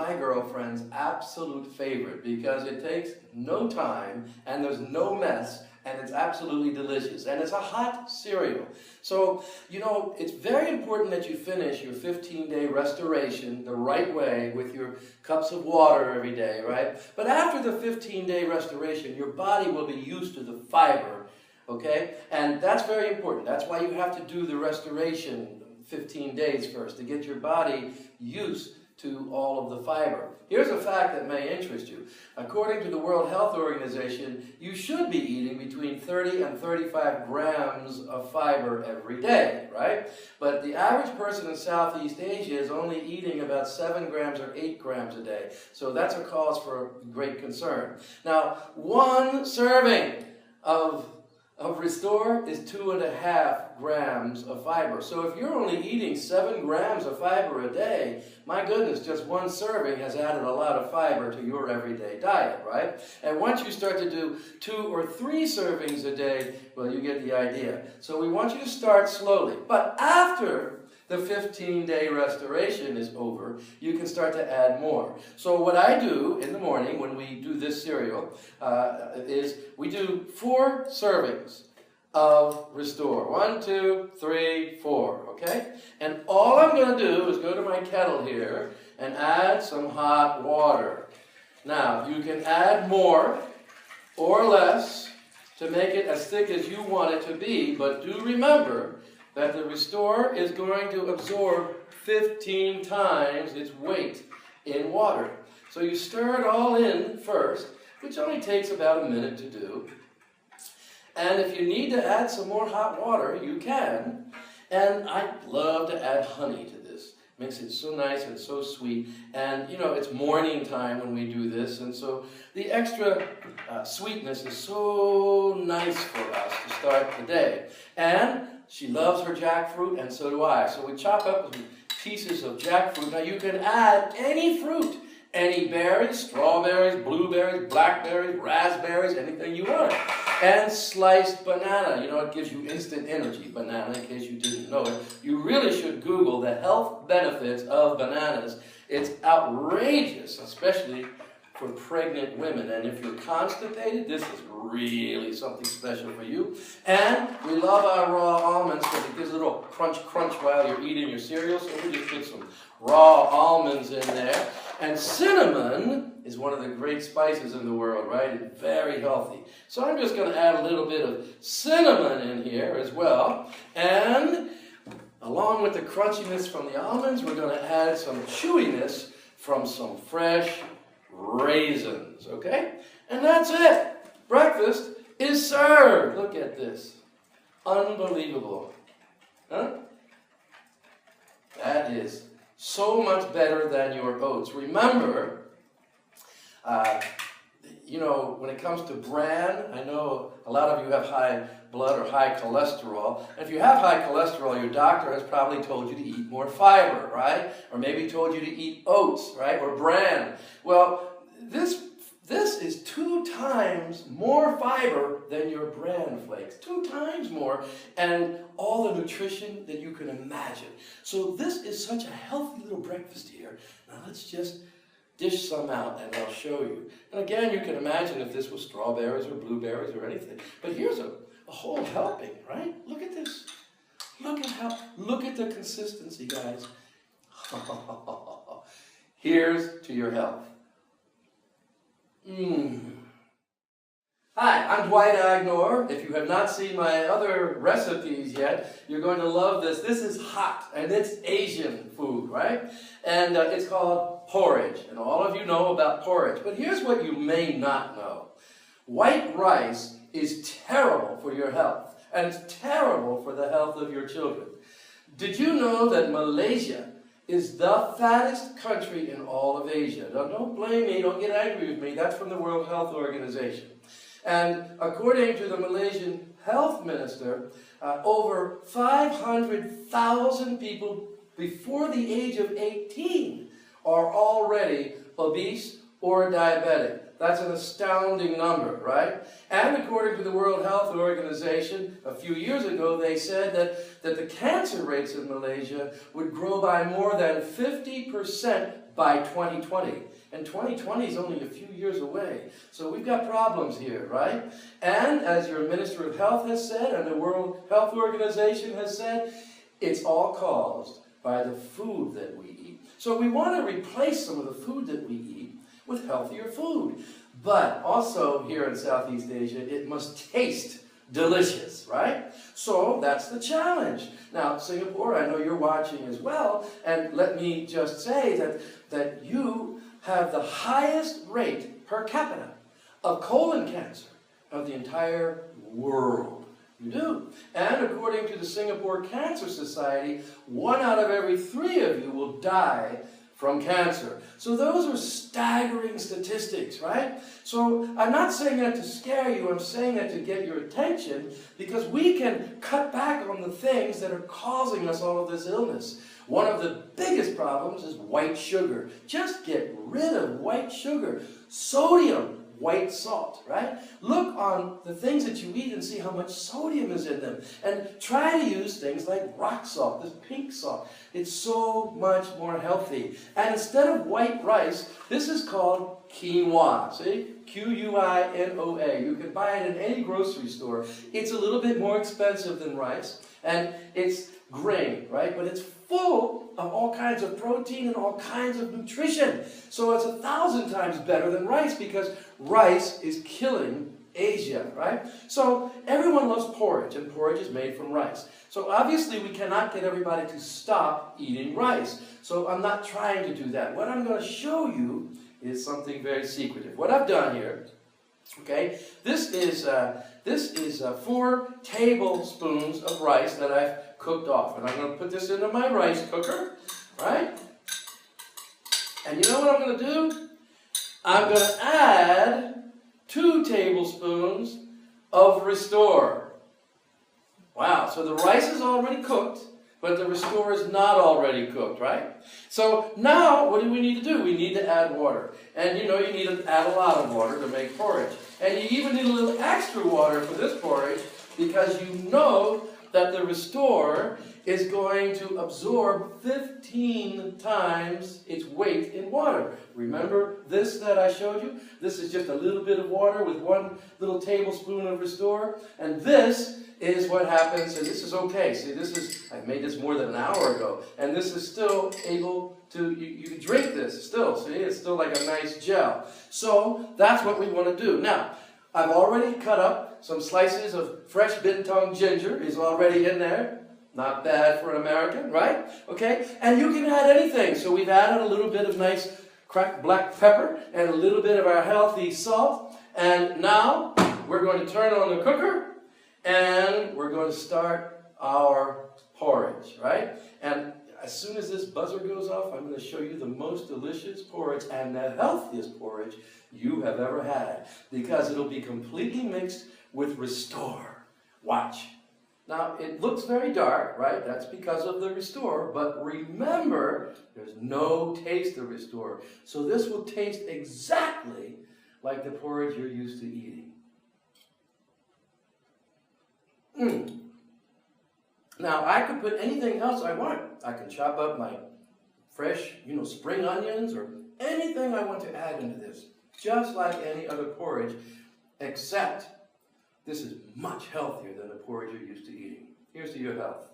my girlfriend's absolute favorite because it takes no time and there's no mess and it's absolutely delicious. And it's a hot cereal. So, you know, it's very important that you finish your 15-day restoration the right way with your cups of water every day, right? But after the 15-day restoration, your body will be used to the fiber, okay? And that's very important. That's why you have to do the restoration 15 days first, to get your body used to all of the fiber. Here's a fact that may interest you. According to the World Health Organization, you should be eating between 30 and 35 grams of fiber every day, right? But the average person in Southeast Asia is only eating about 7 grams or 8 grams a day. So that's a cause for great concern. Now, one serving of Restore is 2.5 grams of fiber. So if you're only eating 7 grams of fiber a day, my goodness, just one serving has added a lot of fiber to your everyday diet, right? And once you start to do 2 or 3 servings a day, well, you get the idea. So we want you to start slowly. But after the 15-day restoration is over, you can start to add more. So what I do in the morning when we do this cereal is we do 4 servings of Restore. 1, 2, 3, 4, okay? And all I'm going to do is go to my kettle here and add some hot water. Now, you can add more or less to make it as thick as you want it to be, but do remember that the Restore is going to absorb 15 times its weight in water. So you stir it all in first, which only takes about a minute to do. And if you need to add some more hot water, you can. And I love to add honey to this. Makes it so nice and so sweet. And, you know, it's morning time when we do this. And so the extra sweetness is so nice for us to start the day. And she loves her jackfruit, and so do I. So we chop up some pieces of jackfruit. Now you can add any fruit, any berries, strawberries, blueberries, blackberries, raspberries, anything you want. And sliced banana. You know, it gives you instant energy, banana, in case you didn't know it. You really should Google the health benefits of bananas. It's outrageous, especially for pregnant women. And if you're constipated, this is really something special for you. And we love our raw almonds because it gives a little crunch while you're eating your cereal. So we just put some raw almonds in there. And cinnamon is one of the great spices in the world, right? It's very healthy. So I'm just going to add a little bit of cinnamon in here as well. And along with the crunchiness from the almonds, we're going to add some chewiness from some fresh raisins, okay? And that's it. Breakfast is served. Look at this. Unbelievable. Huh? That is so much better than your oats. Remember, you know, when it comes to bran, I know a lot of you have high blood or high cholesterol. And if you have high cholesterol, your doctor has probably told you to eat more fiber, right? Or maybe told you to eat oats, right? Or bran. Well, this is 2 times more fiber than your bran flakes. 2 times more, and all the nutrition that you can imagine. So this is such a healthy little breakfast here. Now let's just dish some out and I'll show you. And again, you can imagine if this was strawberries or blueberries or anything. But here's a whole helping, right? Look at this. Look at the consistency, guys. Here's to your health. Hi, I'm Dwight Agnor. If you have not seen my other recipes yet, you're going to love this. This is hot, and it's Asian food, right? And it's called porridge, and all of you know about porridge. But here's what you may not know. White rice is terrible for your health, and it's terrible for the health of your children. Did you know that Malaysia is the fattest country in all of Asia? Now, don't blame me, don't get angry with me. That's from the World Health Organization. And according to the Malaysian health minister, over 500,000 people before the age of 18 are already obese or diabetic. That's an astounding number, right? And according to the World Health Organization, a few years ago, they said that the cancer rates in Malaysia would grow by more than 50% by 2020. And 2020 is only a few years away. So we've got problems here, right? And as your Minister of Health has said, and the World Health Organization has said, it's all caused by the food that we eat. So we want to replace some of the food that we eat with healthier food. But also here in Southeast Asia, it must taste delicious, right? So that's the challenge. Now, Singapore, I know you're watching as well, and let me just say that you have the highest rate per capita of colon cancer of the entire world. You do. And according to the Singapore Cancer Society, 1 out of every 3 of you will die from cancer. So those are staggering statistics, right? So I'm not saying that to scare you, I'm saying that to get your attention, because we can cut back on the things that are causing us all of this illness. One of the biggest problems is white sugar. Just get rid of white sugar. Sodium, white salt, right? Look on the things that you eat and see how much sodium is in them. And try to use things like rock salt, this pink salt. It's so much more healthy. And instead of white rice, this is called quinoa. See? Q-U-I-N-O-A. You can buy it in any grocery store. It's a little bit more expensive than rice. And it's grain, right? But it's full of all kinds of protein and all kinds of nutrition. So it's 1,000 times better than rice, because rice is killing Asia, right? So everyone loves porridge, and porridge is made from rice. So obviously we cannot get everybody to stop eating rice. So I'm not trying to do that. What I'm going to show you is something very secretive. What I've done here, okay, this is 4 tablespoons of rice that I've cooked off. And I'm going to put this into my rice cooker, right? And you know what I'm going to do? I'm going to add 2 tablespoons of Restore. Wow, so the rice is already cooked, but the Restore is not already cooked, right? So now, what do we need to do? We need to add water. And you know you need to add a lot of water to make porridge. And you even need a little extra water for this porridge, because you know that the Restore is going to absorb 15 times its weight in water. Remember this that I showed you? This is just a little bit of water with 1 little tablespoon of Restore. And this is what happens, and this is okay. See, I made this more than an hour ago, and this is still able to, you can drink this still, see? It's still like a nice gel. So that's what we want to do. Now, I've already cut up some slices of fresh Bintang ginger. Is already in there. Not bad for an American, right? Okay, and you can add anything. So we've added a little bit of nice cracked black pepper and a little bit of our healthy salt. And now we're going to turn on the cooker and we're going to start our porridge, right? And as soon as this buzzer goes off, I'm going to show you the most delicious porridge and the healthiest porridge you have ever had, because it'll be completely mixed with Restore. Watch. Now, it looks very dark, right? That's because of the Restore, but remember, there's no taste of Restore. So this will taste exactly like the porridge you're used to eating. Now, I could put anything else I want. I can chop up my fresh, spring onions or anything I want to add into this, just like any other porridge, except this is much healthier than the porridge you're used to eating. Here's to your health.